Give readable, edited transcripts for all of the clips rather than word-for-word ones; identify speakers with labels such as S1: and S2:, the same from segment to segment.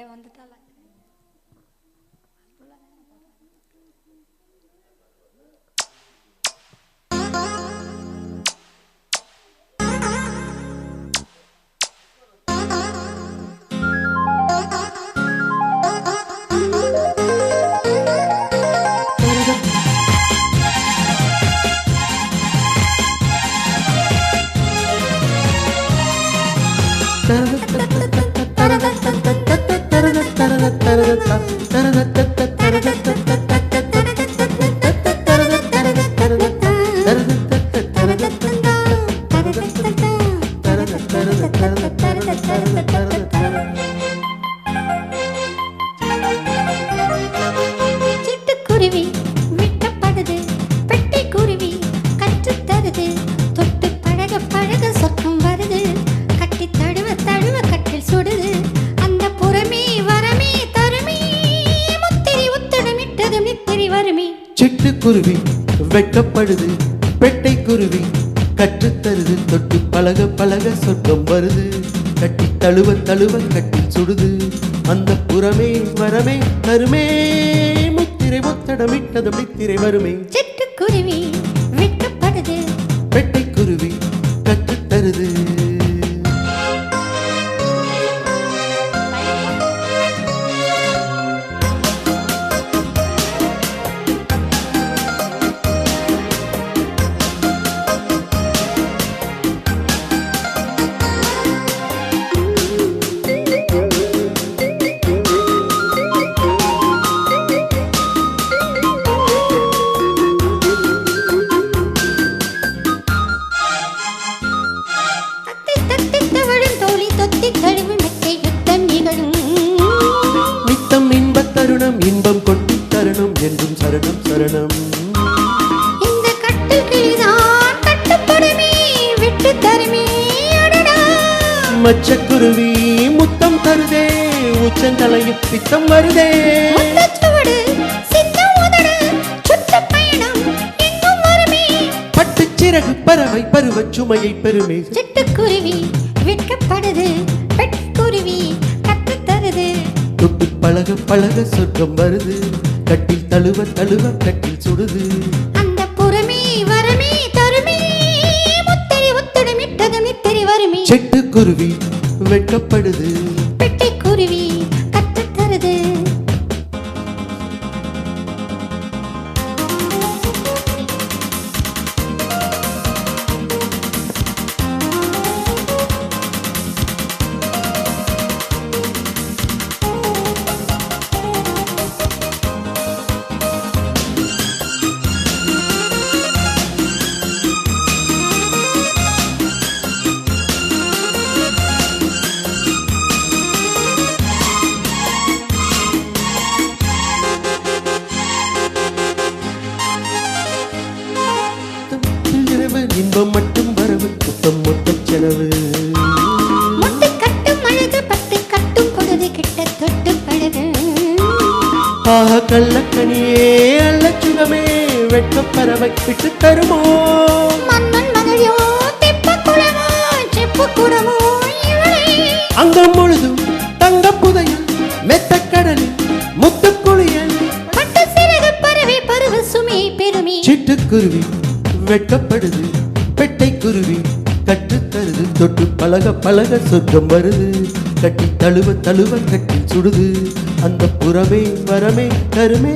S1: வந்துட்டால சிட்டுக்குருவி விட்டப்படுது பெட்டை குருவி கற்று தருது தொட்டு பழக பழக சொர்க்கம் வருது கட்டி தழுவ தழுவ கட்டில் சுடுது அந்த புறமே வரமே தருமே முத்திரி உத்தடமிட்டது நித்திரி வருமே
S2: சிட்டுக்குருவி வெட்டப்படுது பெட்டை குருவி கற்றுத்தருது தொட்டு பழக பழக சொர்க்கம் வருது கட்டி தழுவ தழுவ கட்டில் சுடுது அந்த புறமே வரமே தருமே முத்திரை ஒத்தடமிட்டது நித்திரை வருமே
S1: சிட்டுக்குருவி விட்டப்படுது
S2: பெட்டை குருவி கற்றுத்தருது நித்தம் இன்பத் தருணம் இன்பம் கொட்டி தருணம் என்றும் சரணம் சரணம்
S1: இந்த கட்டில் கிளிதான் கட்டுப்படுமே விட்டு தருமே அடடா
S2: மச்சக்குருவி முத்தம் தருதே உச்சந்தலையில் பித்தம் வருதே
S1: முத்தச்சுவடு சித்தம் உதடு சுத்த பயணம் எங்கும் வருமே
S2: பட்டுச் சிறகு பறவை பருவச் சுமையை பெருமே
S1: சிட்டுக்குருவி விற்கப்படுது பெட்டுக்குருவி கற்றுத் தருது
S2: தொட்டு பழக பழக சொர்க்கம் வருது கட்டில் தழுவ தழுவ கட்டில் சுடுது
S1: அந்த புறமே வரமே தருமே முத்திரி உத்தடமிட்டது நித்திரி வருமே
S2: சிட்டுக்குருவி வெட்கப்படுது
S1: பெட்டைக்குருவி கற்றுத் தருது
S2: இன்பம் மட்டும் வரவு குத்தம் மொத்த செலவு
S1: முட்டு கட்டும் அழகு பட்டு கட்டும் பொழுது கிட்ட தொட்டு பழகு
S2: ஆஹா கள்ளக்கனியே அல்ல சுகமே வெட்க பறவை விட்டு தருமோ
S1: மன்னன் மகளோ தெப்ப குளமோ செப்பு குடமோ இவளே
S2: அங்கம் முழுதும் தங்க புதையல் மெத்த கடலில் முத்து குளியல்
S1: பட்டு சிறகு பறவை பருவ சுமை பெருமை
S2: சிட்டுக்குருவி வெட்கப்படுது பெட்டை குருவி கற்றுத்தருது தொட்டு பழக பழக சொர்க்கம் வருது கட்டி தழுவ தழுவ கட்டி சுடுது அந்த புறமே வரமே தருமே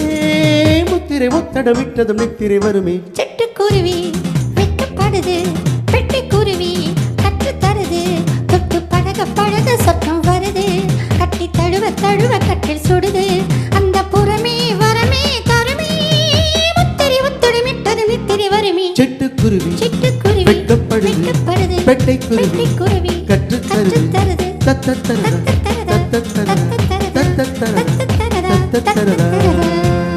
S2: முத்திரை ஒத்தடமிட்டதும் நித்திரை வருமே
S1: சிட்டுக்குருவி வெட்கப்படுது பெட்டைக்குருவி கற்றுத் தருது தொட்டு பழக பழக சொர்க்கம் வருது கட்டி தழுவ தழுவ கட்டில் சுடுது அந்த புறமே வரமே தருமே முத்திரி உத்தடமிட்டது நித்திரி வருமே
S2: சிட்டுக்குருவி
S1: சிட்டுக்குருவி
S2: வெட்கப்படுது
S1: வெட்கப்படுது
S2: பெட்டைக்குருவி
S1: பெட்டைக்குருவி
S2: கற்றுத்தருது
S1: கற்றுத்தருது
S2: தத்தத்தரத
S1: தத்தத்தரத
S2: தத்தத்தரத
S1: தத்தத்தரத
S2: தத்தத்தரத
S1: தத்தத்தரத
S2: தத்தத்தரத